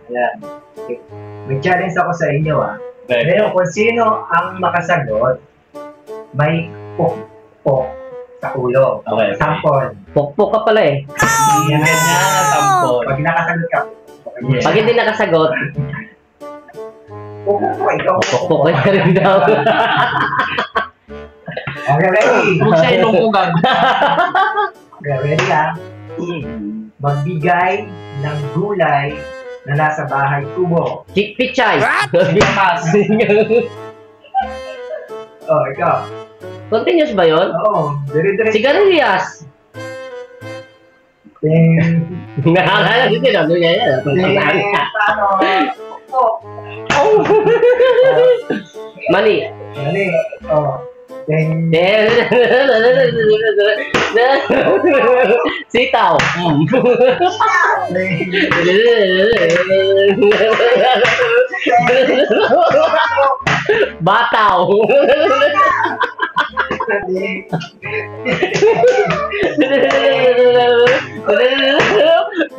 Ayan. May challenge ako sa inyo Ngayon, kung sino ang makasagot, may pok-pok sa ulo. Okay. Sample. Pukpok ka pala eh. Yan na, tampon. Pag nakasagot ka, Yes. Pag hindi nakasagot, pok-pok ikaw. pukpok ka rin daw. Okay, ready? Huwag siya inungkugan. Okay, ready Magbigay ng gulay na nasa bahay kubo. Pichay. Bigas. Oh, ikaw. Continuous ba yun? Oo, dire-dire. Sigarilyas. Nakakala dito na. Paano? Pok-pok. Mali. Mali. Oh. Sitaw. Bataw.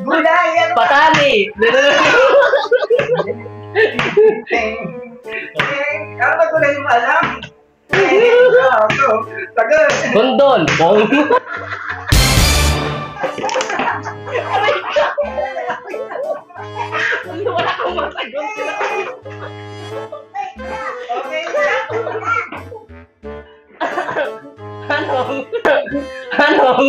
Gulay yan. Patani. Ano ba gulay mo alam? Tagal. Kondol. Wala akong masagot. Okay na. Anong?